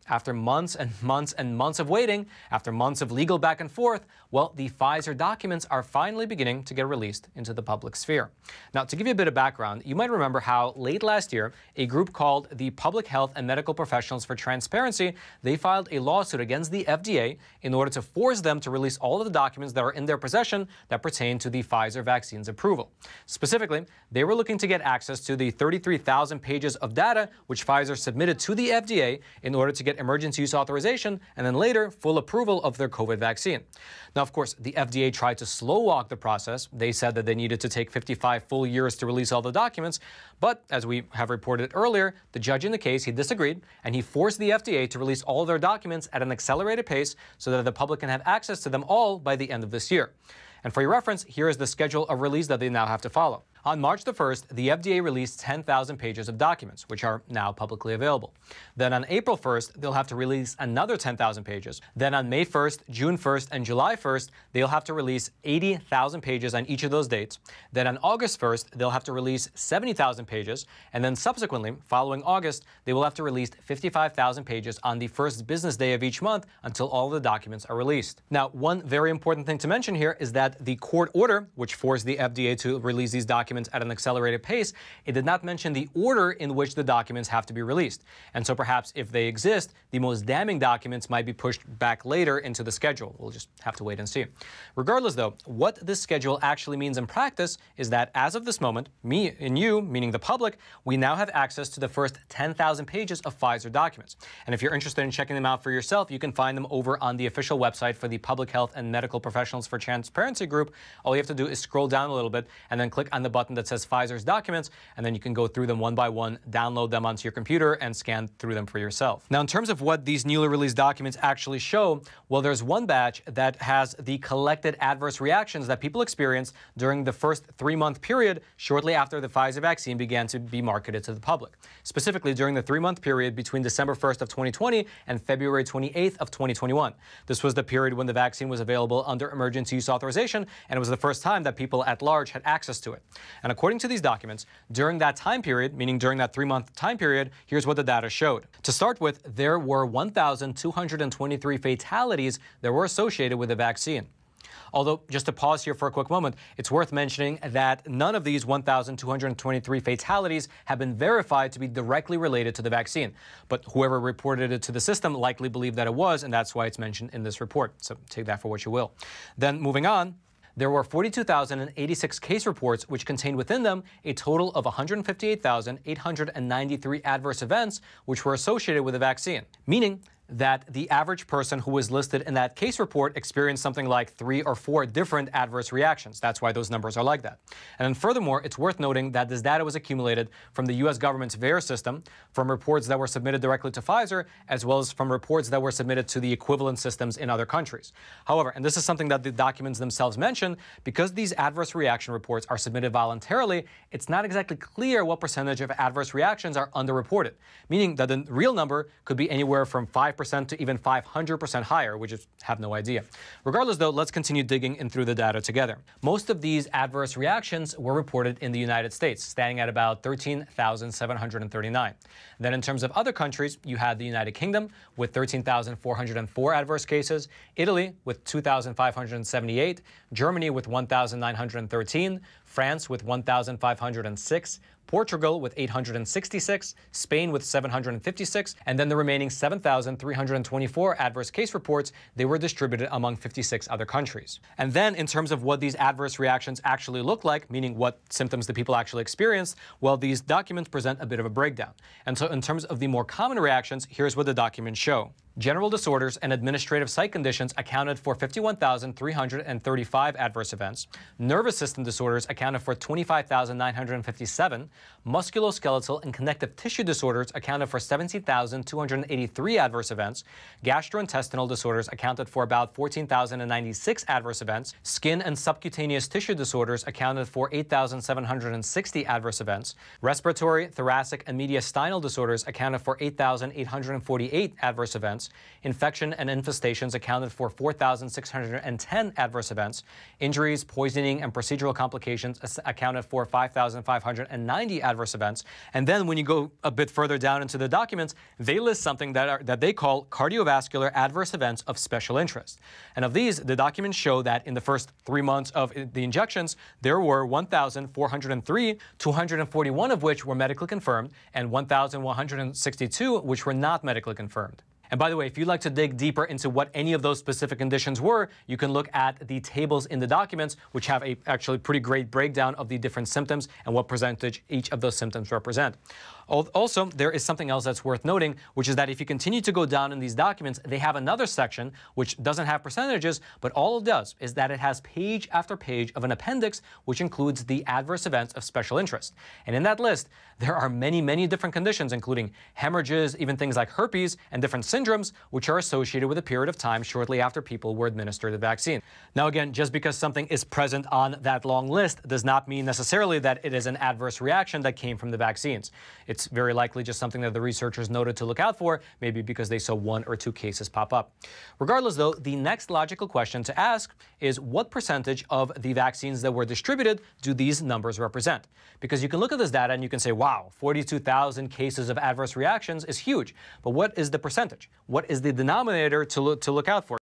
After months and months and months of waiting, after months of legal back and forth, well, the Pfizer documents are finally beginning to get released into the public sphere. Now, to give you a bit of background, you might remember how late last year, a group called the Public Health and Medical Professionals for Transparency, they filed a lawsuit against the FDA in order to force them to release all of the documents that are in their possession that pertain to the Pfizer vaccine's approval. Specifically, they were looking to get access to the 33,000 pages of data which Pfizer submitted to the FDA in order to get emergency use authorization and then later full approval of their COVID vaccine. Now, of course, the FDA tried to slow walk the process. They said that they needed to take 55 full years to release all the documents. But as we have reported earlier, the judge in the case, he disagreed, and he forced the FDA to release all of their documents at an accelerated pace so that the public can have access to them all by the end of this year. And for your reference, here is the schedule of release that they now have to follow. On March the 1st, the FDA released 10,000 pages of documents, which are now publicly available. Then on April 1st, they'll have to release another 10,000 pages. Then on May 1st, June 1st, and July 1st, they'll have to release 80,000 pages on each of those dates. Then on August 1st, they'll have to release 70,000 pages. And then subsequently, following August, they will have to release 55,000 pages on the first business day of each month until all the documents are released. Now, one very important thing to mention here is that the court order, which forced the FDA to release these documents at an accelerated pace, it did not mention the order in which the documents have to be released. And so perhaps if they exist, the most damning documents might be pushed back later into the schedule. We'll just have to wait and see. Regardless, though, what this schedule actually means in practice is that as of this moment, me and you, meaning the public, we now have access to the first 10,000 pages of Pfizer documents. And if you're interested in checking them out for yourself, you can find them over on the official website for the Public Health and Medical Professionals for Transparency group. All you have to do is scroll down a little bit and then click on the button that says Pfizer's documents, and then you can go through them one by one, download them onto your computer, and scan through them for yourself. Now, in terms of what these newly released documents actually show, well, there's one batch that has the collected adverse reactions that people experienced during the first 3-month period shortly after the Pfizer vaccine began to be marketed to the public. Specifically, during the 3-month period between December 1st of 2020 and February 28th of 2021. This was the period when the vaccine was available under emergency use authorization, and it was the first time that people at large had access to it. And according to these documents, during that time period, meaning during that 3-month time period, here's what the data showed. To start with, there were 1,223 fatalities that were associated with the vaccine. Although, just to pause here for a quick moment, it's worth mentioning that none of these 1,223 fatalities have been verified to be directly related to the vaccine. But whoever reported it to the system likely believed that it was, and that's why it's mentioned in this report. So take that for what you will. Then moving on, there were 42,086 case reports, which contained within them a total of 158,893 adverse events, which were associated with the vaccine, meaning that the average person who was listed in that case report experienced something like 3 or 4 different adverse reactions. That's why those numbers are like that. And then furthermore, it's worth noting that this data was accumulated from the U.S. government's VAERS system, from reports that were submitted directly to Pfizer, as well as from reports that were submitted to the equivalent systems in other countries. However, and this is something that the documents themselves mention, because these adverse reaction reports are submitted voluntarily, it's not exactly clear what percentage of adverse reactions are underreported, meaning that the real number could be anywhere from 5% to even 500% higher, we just have no idea. Regardless, though, let's continue digging in through the data together. Most of these adverse reactions were reported in the United States, standing at about 13,739. Then in terms of other countries, you had the United Kingdom with 13,404 adverse cases, Italy with 2,578, Germany with 1,913, France with 1,506, Portugal with 866, Spain with 756, and then the remaining 7,324 adverse case reports, they were distributed among 56 other countries. And then in terms of what these adverse reactions actually look like, meaning what symptoms the people actually experienced, well, these documents present a bit of a breakdown. And so in terms of the more common reactions, here's what the documents show. General disorders and administrative site conditions accounted for 51,335 adverse events. Nervous system disorders accounted for 25,957. Musculoskeletal and connective tissue disorders accounted for 17,283 adverse events. Gastrointestinal disorders accounted for about 14,096 adverse events. Skin and subcutaneous tissue disorders accounted for 8,760 adverse events. Respiratory, thoracic, and mediastinal disorders accounted for 8,848 adverse events. events. Infection and infestations accounted for 4,610 adverse events. Injuries, poisoning, and procedural complications accounted for 5,590 adverse events. And then when you go a bit further down into the documents, they list something that they call cardiovascular adverse events of special interest. And of these, the documents show that in the first 3 months of the injections, there were 1,403, 241 of which were medically confirmed, and 1,162 which were not medically confirmed. And by the way, if you'd like to dig deeper into what any of those specific conditions were, you can look at the tables in the documents, which have a actually pretty great breakdown of the different symptoms and what percentage each of those symptoms represent. Also, there is something else that's worth noting, which is that if you continue to go down in these documents, they have another section which doesn't have percentages, but all it does is that it has page after page of an appendix which includes the adverse events of special interest. And in that list, there are many, many different conditions, including hemorrhages, even things like herpes and different syndromes, which are associated with a period of time shortly after people were administered the vaccine. Now, again, just because something is present on that long list does not mean necessarily that it is an adverse reaction that came from the vaccines. It's very likely just something that the researchers noted to look out for, maybe because they saw 1 or 2 cases pop up. Regardless, though, the next logical question to ask is what percentage of the vaccines that were distributed do these numbers represent? Because you can look at this data and you can say, wow, 42,000 cases of adverse reactions is huge. But what is the percentage? What is the denominator to look out for?